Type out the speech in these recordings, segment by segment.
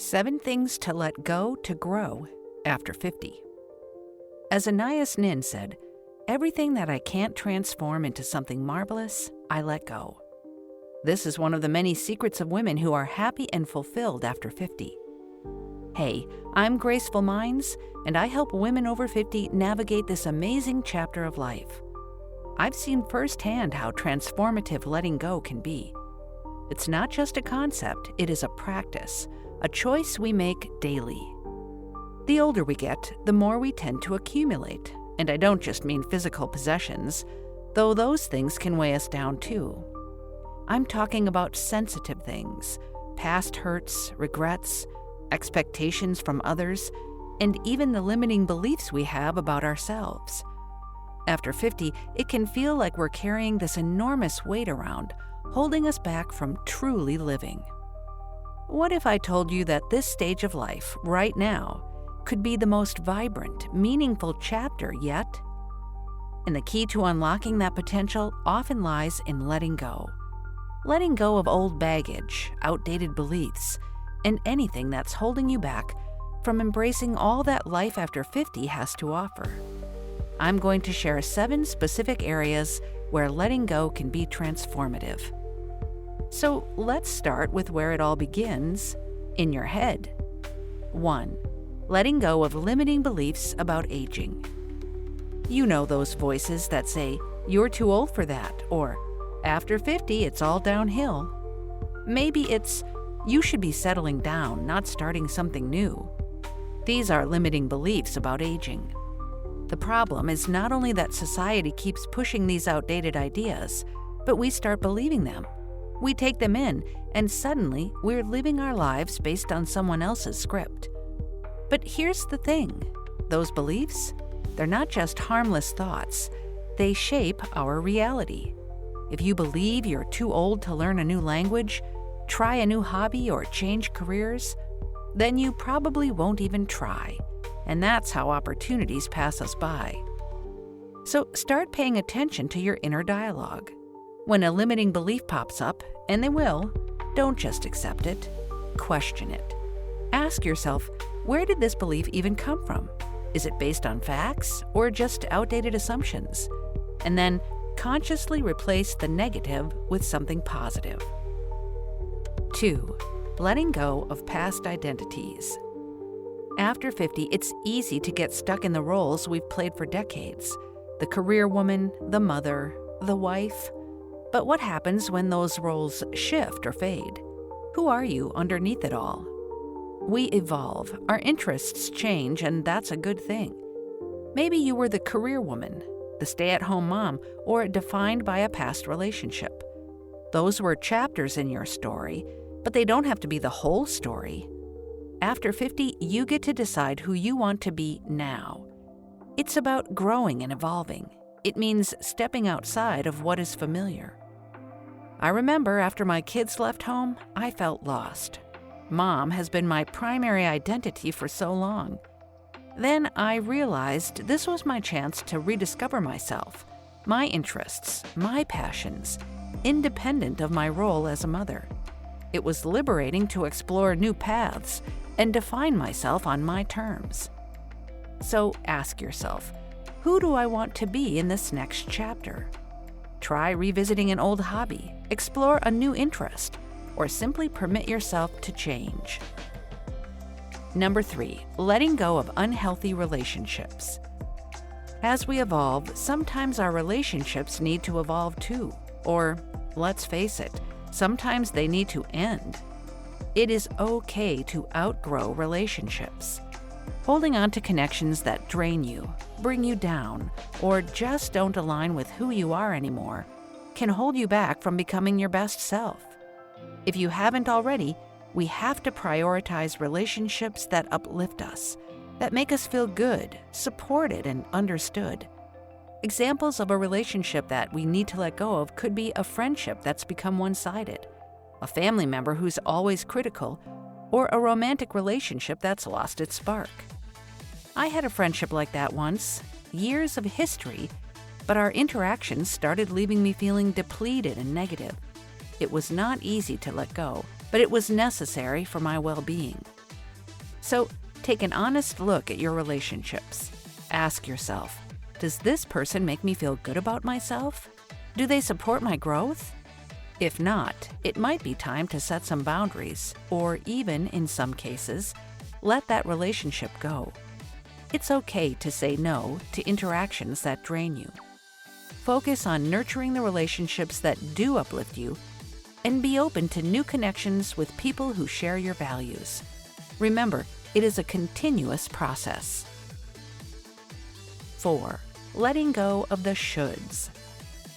7 Things to Let Go to Grow After 50. As Anais Nin said, everything that I can't transform into something marvelous, I let go. This is one of the many secrets of women who are happy and fulfilled after 50. Hey, I'm Graceful Mindz, and I help women over 50 navigate this amazing chapter of life. I've seen firsthand how transformative letting go can be. It's not just a concept, it is a practice, a choice we make daily. The older we get, the more we tend to accumulate. And I don't just mean physical possessions, though those things can weigh us down too. I'm talking about sensitive things, past hurts, regrets, expectations from others, and even the limiting beliefs we have about ourselves. After 50, it can feel like we're carrying this enormous weight around, holding us back from truly living. What if I told you that this stage of life, right now, could be the most vibrant, meaningful chapter yet? And the key to unlocking that potential often lies in letting go. Letting go of old baggage, outdated beliefs, and anything that's holding you back from embracing all that life after 50 has to offer. I'm going to share 7 specific areas where letting go can be transformative. So let's start with where it all begins, in your head. 1. Letting go of limiting beliefs about aging. You know those voices that say, "You're too old for that," or "After 50, it's all downhill." Maybe it's, "You should be settling down, not starting something new." These are limiting beliefs about aging. The problem is not only that society keeps pushing these outdated ideas, but we start believing them. We take them in, and suddenly we're living our lives based on someone else's script. But here's the thing. Those beliefs, they're not just harmless thoughts. They shape our reality. If you believe you're too old to learn a new language, try a new hobby, or change careers, then you probably won't even try. And that's how opportunities pass us by. So start paying attention to your inner dialogue. When a limiting belief pops up, and they will, don't just accept it, question it. Ask yourself, where did this belief even come from? Is it based on facts or just outdated assumptions? And then consciously replace the negative with something positive. 2. Letting go of past identities. After 50, it's easy to get stuck in the roles we've played for decades. The career woman, the mother, the wife. But what happens when those roles shift or fade? Who are you underneath it all? We evolve, our interests change, and that's a good thing. Maybe you were the career woman, the stay-at-home mom, or defined by a past relationship. Those were chapters in your story, but they don't have to be the whole story. After 50, you get to decide who you want to be now. It's about growing and evolving. It means stepping outside of what is familiar. I remember after my kids left home, I felt lost. Mom has been my primary identity for so long. Then I realized this was my chance to rediscover myself, my interests, my passions, independent of my role as a mother. It was liberating to explore new paths and define myself on my terms. So ask yourself, who do I want to be in this next chapter? Try revisiting an old hobby, explore a new interest, or simply permit yourself to change. 3. Letting go of unhealthy relationships. As we evolve, sometimes our relationships need to evolve too. Or, let's face it, sometimes they need to end. It is okay to outgrow relationships. Holding on to connections that drain you, bring you down, or just don't align with who you are anymore can hold you back from becoming your best self. If you haven't already, we have to prioritize relationships that uplift us, that make us feel good, supported, and understood. Examples of a relationship that we need to let go of could be a friendship that's become one-sided, a family member who's always critical, or a romantic relationship that's lost its spark. I had a friendship like that once, years of history, but our interactions started leaving me feeling depleted and negative. It was not easy to let go, but it was necessary for my well-being. So take an honest look at your relationships. Ask yourself, does this person make me feel good about myself? Do they support my growth? If not, it might be time to set some boundaries, or even, in some cases, let that relationship go. It's okay to say no to interactions that drain you. Focus on nurturing the relationships that do uplift you, and be open to new connections with people who share your values. Remember, it is a continuous process. 4. Letting go of the shoulds.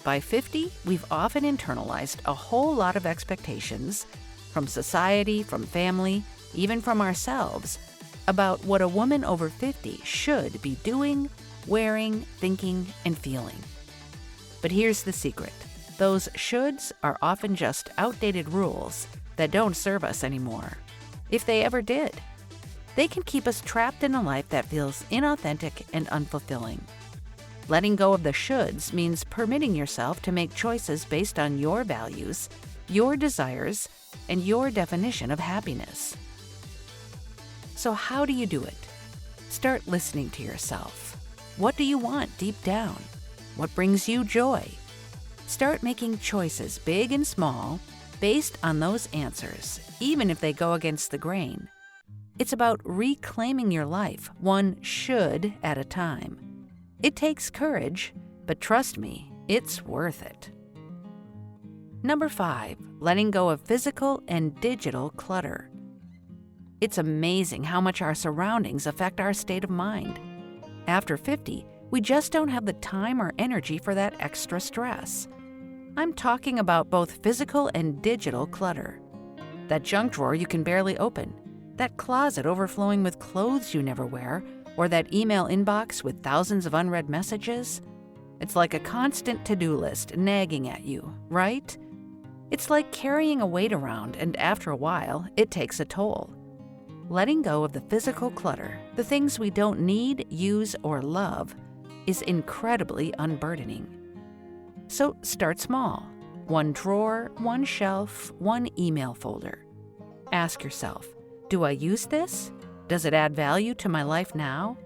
By 50, we've often internalized a whole lot of expectations from society, from family, even from ourselves, about what a woman over 50 should be doing, wearing, thinking, and feeling. But here's the secret. Those shoulds are often just outdated rules that don't serve us anymore, if they ever did. They can keep us trapped in a life that feels inauthentic and unfulfilling. Letting go of the shoulds means permitting yourself to make choices based on your values, your desires, and your definition of happiness. So how do you do it? Start listening to yourself. What do you want deep down? What brings you joy? Start making choices, big and small, based on those answers, even if they go against the grain. It's about reclaiming your life, one should at a time. It takes courage, but trust me, it's worth it. Number 5, letting go of physical and digital clutter. It's amazing how much our surroundings affect our state of mind. After 50, we just don't have the time or energy for that extra stress. I'm talking about both physical and digital clutter. That junk drawer you can barely open, that closet overflowing with clothes you never wear, or that email inbox with thousands of unread messages. It's like a constant to-do list nagging at you, right? It's like carrying a weight around, and after a while, it takes a toll. Letting go of the physical clutter, the things we don't need, use, or love, is incredibly unburdening. So start small. One drawer, one shelf, one email folder. Ask yourself, do I use this? Does it add value to my life now?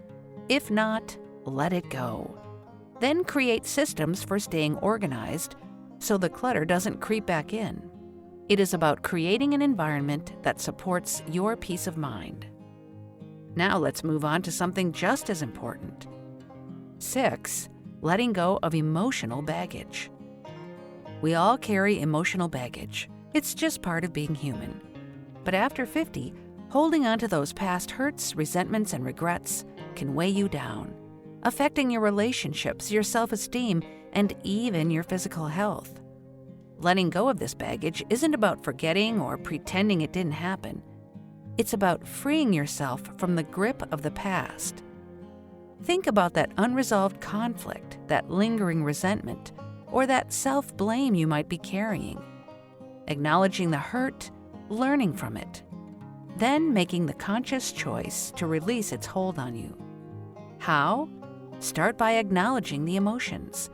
If not, let it go. Then create systems for staying organized so the clutter doesn't creep back in. It is about creating an environment that supports your peace of mind. Now let's move on to something just as important. 6. Letting go of emotional baggage. We all carry emotional baggage. It's just part of being human. But after 50, holding on to those past hurts, resentments, and regrets can weigh you down, affecting your relationships, your self-esteem, and even your physical health. Letting go of this baggage isn't about forgetting or pretending it didn't happen. It's about freeing yourself from the grip of the past. Think about that unresolved conflict, that lingering resentment, or that self-blame you might be carrying. Acknowledging the hurt, learning from it, then making the conscious choice to release its hold on you. How? Start by acknowledging the emotions.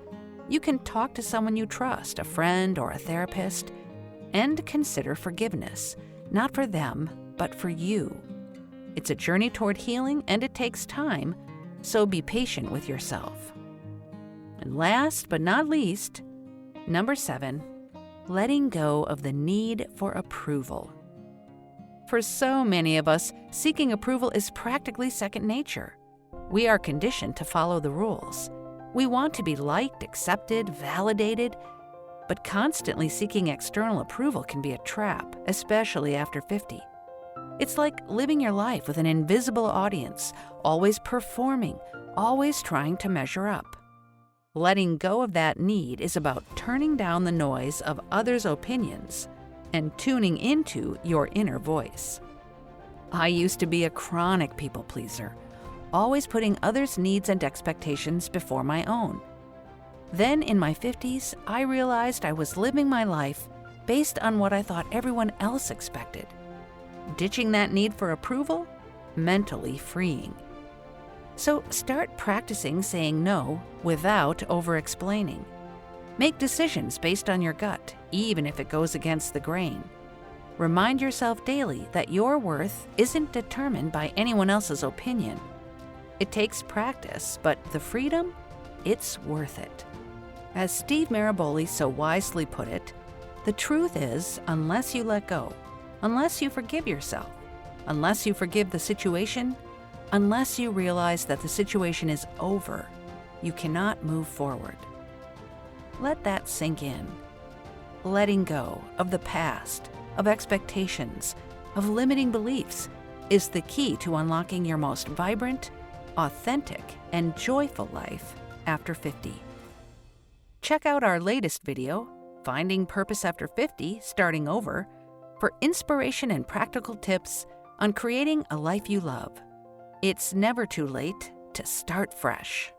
You can talk to someone you trust, a friend or a therapist, and consider forgiveness, not for them, but for you. It's a journey toward healing, and it takes time, so be patient with yourself. And last but not least, number 7, letting go of the need for approval. For so many of us, seeking approval is practically second nature. We are conditioned to follow the rules. We want to be liked, accepted, validated, but constantly seeking external approval can be a trap, especially after 50. It's like living your life with an invisible audience, always performing, always trying to measure up. Letting go of that need is about turning down the noise of others' opinions and tuning into your inner voice. I used to be a chronic people pleaser, always putting others' needs and expectations before my own. Then in my 50s, I realized I was living my life based on what I thought everyone else expected. Ditching that need for approval? Mentally freeing. So start practicing saying no without over-explaining. Make decisions based on your gut, even if it goes against the grain. Remind yourself daily that your worth isn't determined by anyone else's opinion. It takes practice, but the freedom, it's worth it. As Steve Maraboli so wisely put it, the truth is, unless you let go, unless you forgive yourself, unless you forgive the situation, unless you realize that the situation is over, you cannot move forward. Let that sink in. Letting go of the past, of expectations, of limiting beliefs is the key to unlocking your most vibrant, authentic, and joyful life after 50. Check out our latest video, Finding Purpose After 50, Starting Over, for inspiration and practical tips on creating a life you love. It's never too late to start fresh.